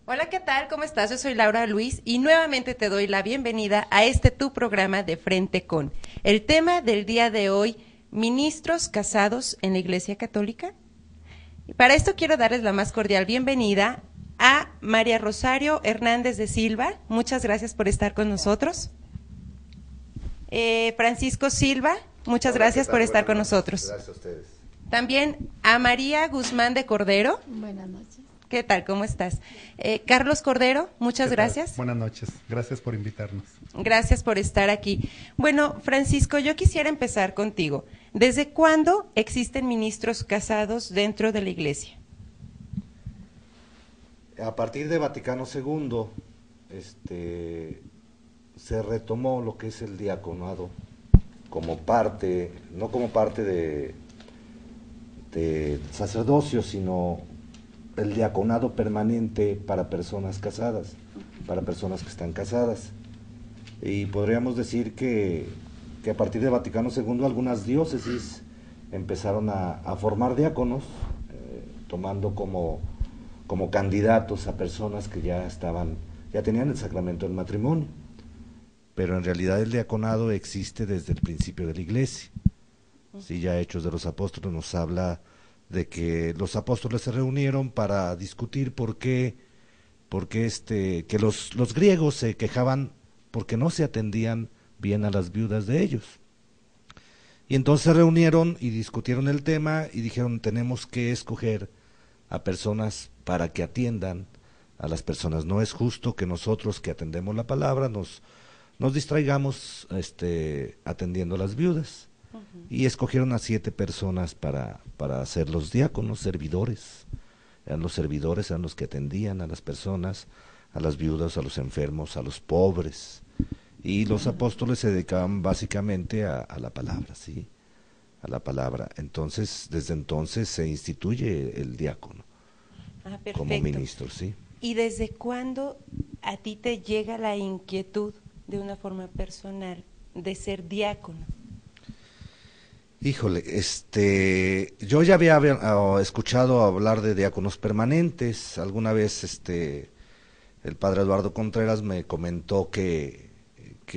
Hola, ¿qué tal? ¿Cómo estás? Yo soy Laura Luis y nuevamente te doy la bienvenida a este tu programa de Frente con. El tema del día de hoy, ministros casados en la Iglesia Católica. Y para esto quiero darles la más cordial bienvenida a María Rosario Hernández de Silva. Muchas gracias por estar con nosotros. Francisco Silva, muchas Hola, ¿qué gracias tal? por estar Buenas con noches. nosotros. Gracias a ustedes. También a María Guzmán de Cordero. Buenas noches. ¿Qué tal? ¿Cómo estás? Carlos Cordero, muchas ¿Qué tal? gracias. Buenas noches, gracias por invitarnos. Gracias por estar aquí. Bueno, Francisco, yo quisiera empezar contigo. ¿Desde cuándo existen ministros casados dentro de la Iglesia? A partir de Vaticano II, se retomó lo que es el diaconado como parte, no como parte de sacerdocio, sino el diaconado permanente para personas casadas, para personas que están casadas. Y podríamos decir que a partir de Vaticano II algunas diócesis empezaron a formar diáconos, tomando como candidatos a personas que ya tenían el sacramento del matrimonio. Pero en realidad el diaconado existe desde el principio de la Iglesia. Sí, ya Hechos de los Apóstoles nos habla de que los apóstoles se reunieron para discutir que los griegos se quejaban porque no se atendían bien a las viudas de ellos. Y entonces se reunieron y discutieron el tema y dijeron, tenemos que escoger a personas para que atiendan a las personas. No es justo que nosotros que atendemos la palabra nos distraigamos atendiendo a las viudas. Y escogieron a 7 personas para ser los diáconos, servidores. Eran los servidores, eran los que atendían a las personas, a las viudas, a los enfermos, a los pobres. Y los apóstoles se dedicaban básicamente a la palabra, ¿sí? A la palabra. Entonces, desde entonces se instituye el diácono como ministro, ¿sí? ¿Y desde cuándo a ti te llega la inquietud de una forma personal de ser diácono? Híjole, yo ya había escuchado hablar de diáconos permanentes. Alguna vez el padre Eduardo Contreras me comentó que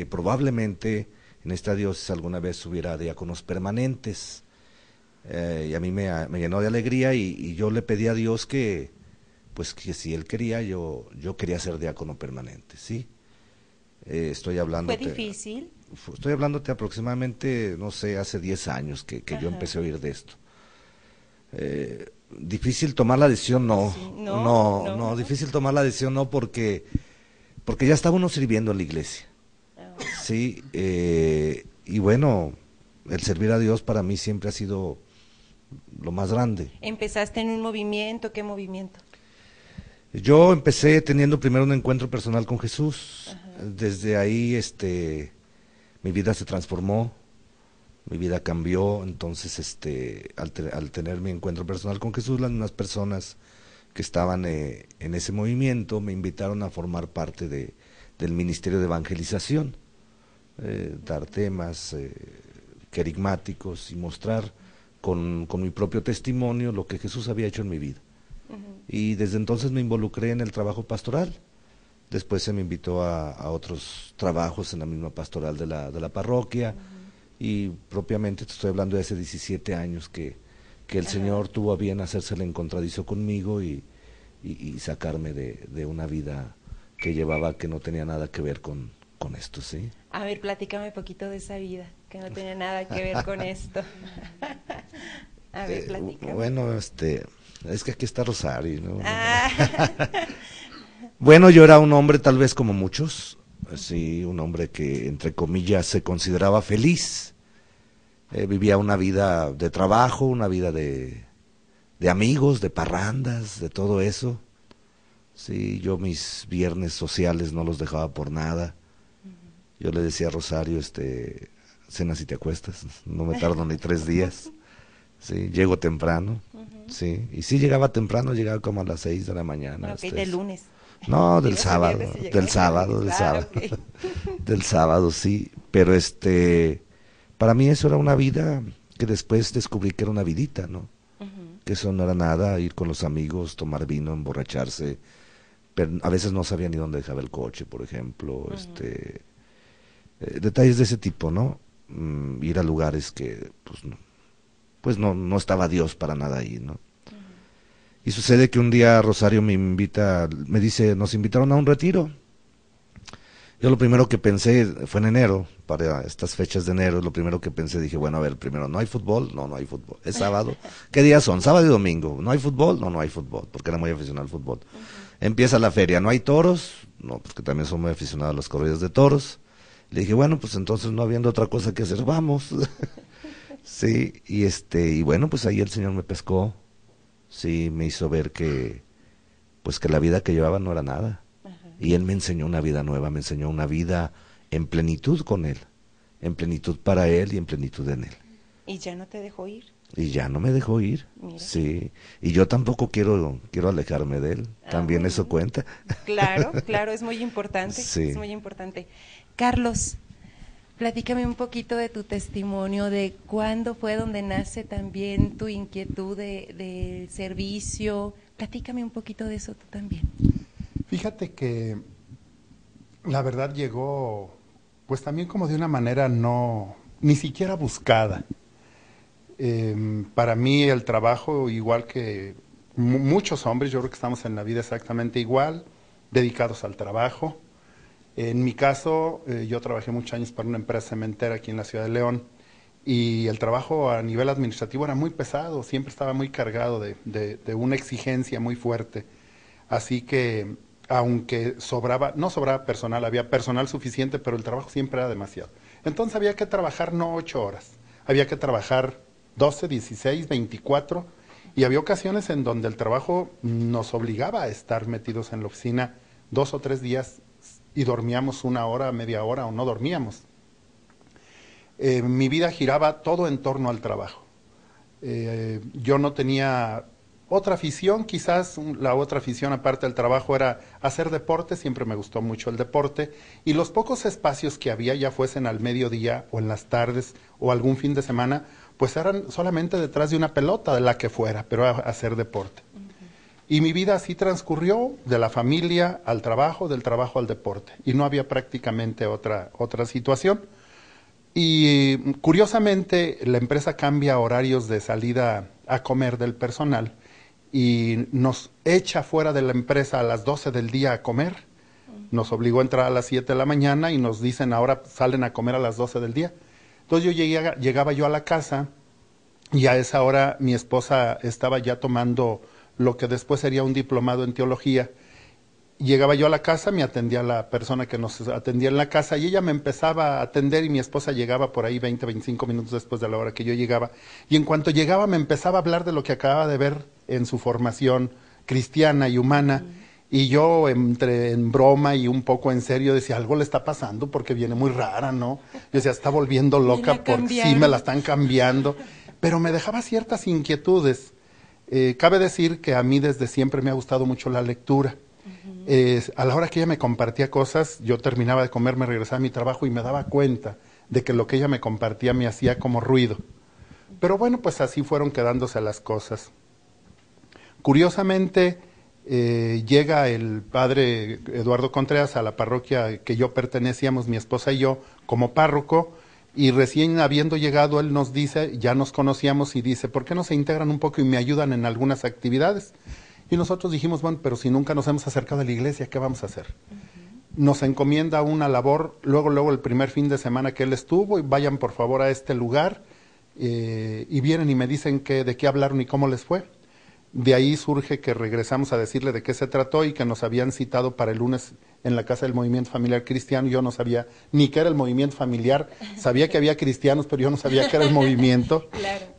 probablemente en esta diócesis alguna vez hubiera diáconos permanentes. Y a mí me llenó de alegría y yo le pedí a Dios que si él quería, yo quería ser diácono permanente, ¿sí? Estoy hablando. ¿Fue difícil? Estoy hablándote aproximadamente, no sé, hace 10 años que yo empecé a oír de esto. Difícil tomar la decisión, no. Sí, No, difícil tomar la decisión, no, porque ya estaba uno sirviendo en la iglesia. Sí, y bueno, el servir a Dios para mí siempre ha sido lo más grande. ¿Empezaste en un movimiento? ¿Qué movimiento? Yo empecé teniendo primero un encuentro personal con Jesús. Ajá. Desde ahí mi vida se transformó, mi vida cambió. Entonces al tener mi encuentro personal con Jesús, las mismas personas que estaban en ese movimiento me invitaron a formar parte del ministerio de evangelización, dar temas querigmáticos y mostrar con mi propio testimonio lo que Jesús había hecho en mi vida. Y desde entonces me involucré en el trabajo pastoral. Después se me invitó a otros trabajos en la misma pastoral de la parroquia. Y propiamente te estoy hablando de hace 17 años que el Señor tuvo a bien hacerse el encontradizo conmigo y sacarme de una vida que llevaba, que no tenía nada que ver con esto, ¿sí? A ver, platícame un poquito de esa vida, que no tenía nada que ver con esto. A ver, platícame. Bueno, es que aquí está Rosario, ¿no? Bueno, yo era un hombre tal vez como muchos, sí, un hombre que entre comillas se consideraba feliz. Vivía una vida de trabajo, una vida de amigos, de parrandas, de todo eso. Sí, yo mis viernes sociales no los dejaba por nada. Yo le decía a Rosario, cenas y te acuestas, no me tardo ni 3 días. Sí, llego temprano, sí, y sí llegaba temprano, llegaba como a las 6 de la mañana. Ok, ¿de lunes? No, del sábado, del sábado, Okay. del sábado, sí, pero para mí eso era una vida que después descubrí que era una vidita, ¿no? Que eso no era nada, ir con los amigos, tomar vino, emborracharse, pero a veces no sabía ni dónde dejaba el coche, por ejemplo, detalles de ese tipo, ¿no? Ir a lugares que, pues no estaba Dios para nada ahí, ¿no? Y sucede que un día Rosario me dice, nos invitaron a un retiro. Yo lo primero que pensé, fue en enero, para estas fechas de enero, lo primero que pensé, dije, bueno, a ver, primero, ¿no hay fútbol? No hay fútbol. ¿Es sábado? ¿Qué días son? Sábado y domingo. ¿No hay fútbol? No hay fútbol, porque era muy aficionado al fútbol. Empieza la feria, ¿no hay toros? No, pues que también soy muy aficionado a las corridas de toros. Le dije, bueno, pues entonces no habiendo otra cosa que hacer, vamos. Sí, y bueno, pues ahí el Señor me pescó. Sí, me hizo ver que la vida que llevaba no era nada. Y Él me enseñó una vida nueva, me enseñó una vida en plenitud con Él, en plenitud para Él y en plenitud en Él. ¿Y ya no te dejó ir? Y ya no me dejó ir. Mira. Sí, y yo tampoco quiero alejarme de Él, también bueno. Eso cuenta. Claro, es muy importante, sí. Es muy importante. Carlos, platícame un poquito de tu testimonio, de cuándo fue donde nace también tu inquietud del servicio. Platícame un poquito de eso tú también. Fíjate que la verdad llegó, pues también como de una manera ni siquiera buscada. Para mí el trabajo, igual que muchos hombres, yo creo que estamos en la vida exactamente igual, dedicados al trabajo. En mi caso, yo trabajé muchos años para una empresa cementera aquí en la ciudad de León, y el trabajo a nivel administrativo era muy pesado, siempre estaba muy cargado de una exigencia muy fuerte. Así que, aunque no sobraba personal, había personal suficiente, pero el trabajo siempre era demasiado. Entonces había que trabajar no 8 horas, había que trabajar 12, 16, 24, y había ocasiones en donde el trabajo nos obligaba a estar metidos en la oficina 2 o 3 días y dormíamos 1 hora, media hora o no dormíamos. Mi vida giraba todo en torno al trabajo. Yo no tenía otra afición, quizás la otra afición aparte del trabajo era hacer deporte, siempre me gustó mucho el deporte, y los pocos espacios que había, ya fuesen al mediodía o en las tardes o algún fin de semana, pues eran solamente detrás de una pelota, de la que fuera, pero a hacer deporte. Y mi vida así transcurrió, de la familia al trabajo, del trabajo al deporte, y no había prácticamente otra situación. Y curiosamente la empresa cambia horarios de salida a comer del personal y nos echa fuera de la empresa a las 12 del día a comer. Nos obligó a entrar a las 7 de la mañana y nos dicen ahora salen a comer a las 12 del día. Entonces llegaba yo a la casa y a esa hora mi esposa estaba ya tomando lo que después sería un diplomado en teología. Llegaba yo a la casa, me atendía la persona que nos atendía en la casa y ella me empezaba a atender y mi esposa llegaba por ahí 20, 25 minutos después de la hora que yo llegaba. Y en cuanto llegaba me empezaba a hablar de lo que acababa de ver en su formación cristiana y humana. Y yo entre en broma y un poco en serio decía, algo le está pasando porque viene muy rara, ¿no? Yo decía, está volviendo loca porque sí me la están cambiando. Pero me dejaba ciertas inquietudes. Cabe decir que a mí desde siempre me ha gustado mucho la lectura. A la hora que ella me compartía cosas, yo terminaba de comer, me regresaba a mi trabajo y me daba cuenta de que lo que ella me compartía me hacía como ruido. Pero bueno, pues así fueron quedándose las cosas. Curiosamente, llega el padre Eduardo Contreras a la parroquia que yo pertenecíamos, mi esposa y yo, como párroco, y recién habiendo llegado él nos dice, ya nos conocíamos y dice, ¿por qué no se integran un poco y me ayudan en algunas actividades? Y nosotros dijimos, bueno, pero si nunca nos hemos acercado a la iglesia, ¿qué vamos a hacer? Nos encomienda una labor, luego el primer fin de semana que él estuvo, y vayan por favor a este lugar, y vienen y me dicen de qué hablaron y cómo les fue. De ahí surge que regresamos a decirle de qué se trató y que nos habían citado para el lunes en la casa del Movimiento Familiar Cristiano. Yo no sabía ni qué era el movimiento familiar, sabía que había cristianos, pero yo no sabía qué era el movimiento. Claro.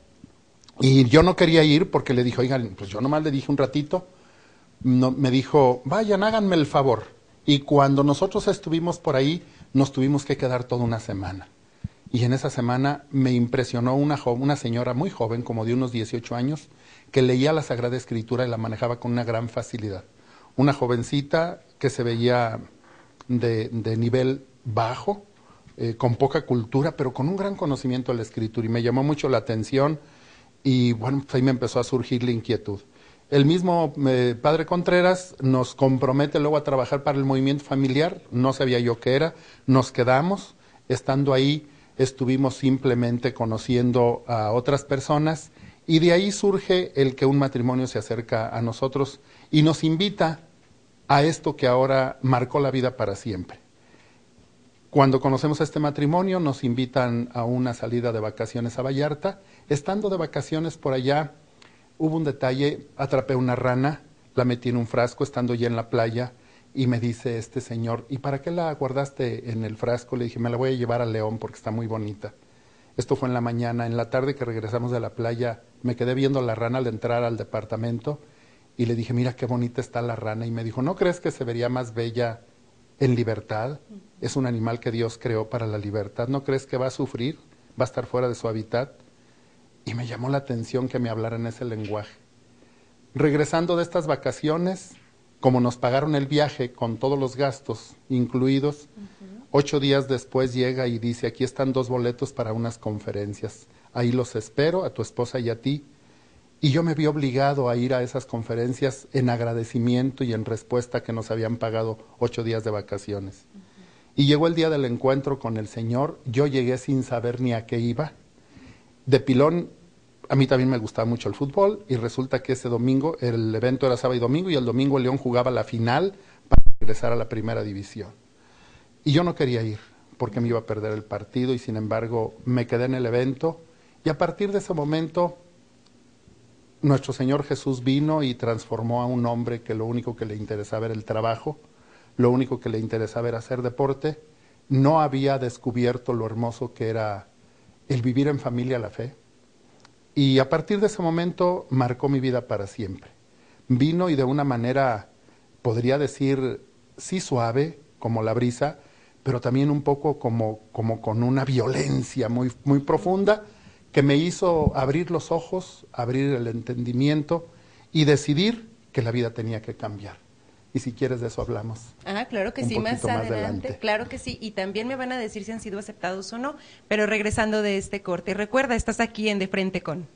Y yo no quería ir porque le dije, oigan, pues yo nomás le dije un ratito. No, me dijo, vayan, háganme el favor. Y cuando nosotros estuvimos por ahí, nos tuvimos que quedar toda una semana. Y en esa semana me impresionó una señora muy joven, como de unos 18 años, que leía la Sagrada Escritura y la manejaba con una gran facilidad. Una jovencita que se veía de nivel bajo, con poca cultura, pero con un gran conocimiento de la Escritura. Y me llamó mucho la atención y bueno, pues ahí me empezó a surgir la inquietud. El mismo padre Contreras nos compromete luego a trabajar para el movimiento familiar, no sabía yo qué era, nos quedamos, estando ahí estuvimos simplemente conociendo a otras personas y de ahí surge el que un matrimonio se acerca a nosotros y nos invita a esto que ahora marcó la vida para siempre. Cuando conocemos a este matrimonio nos invitan a una salida de vacaciones a Vallarta, estando de vacaciones por allá, hubo un detalle, atrapé una rana, la metí en un frasco estando ya en la playa y me dice este señor, ¿y para qué la guardaste en el frasco? Le dije, me la voy a llevar a León porque está muy bonita. Esto fue en la mañana, en la tarde que regresamos de la playa, me quedé viendo la rana al entrar al departamento y le dije, mira qué bonita está la rana. Y me dijo, ¿no crees que se vería más bella en libertad? Es un animal que Dios creó para la libertad. ¿No crees que va a sufrir? ¿Va a estar fuera de su hábitat? Y me llamó la atención que me hablara en ese lenguaje. Regresando de estas vacaciones, como nos pagaron el viaje con todos los gastos incluidos, 8 días después llega y dice, aquí están 2 boletos para unas conferencias. Ahí los espero, a tu esposa y a ti. Y yo me vi obligado a ir a esas conferencias en agradecimiento y en respuesta que nos habían pagado 8 días de vacaciones. Y llegó el día del encuentro con el Señor, yo llegué sin saber ni a qué iba. De pilón, a mí también me gustaba mucho el fútbol y resulta que ese domingo, el evento era sábado y domingo y el domingo el León jugaba la final para regresar a la primera división. Y yo no quería ir porque me iba a perder el partido y sin embargo me quedé en el evento y a partir de ese momento nuestro Señor Jesús vino y transformó a un hombre que lo único que le interesaba era el trabajo, lo único que le interesaba era hacer deporte, no había descubierto lo hermoso que era el vivir en familia la fe. Y a partir de ese momento marcó mi vida para siempre. Vino y de una manera, podría decir, sí suave, como la brisa, pero también un poco como con una violencia muy, muy profunda, que me hizo abrir los ojos, abrir el entendimiento y decidir que la vida tenía que cambiar. Y si quieres de eso hablamos. Ah, claro que sí, más adelante. Claro que sí, y también me van a decir si han sido aceptados o no, pero regresando de este corte. Recuerda, estás aquí en De Frente con...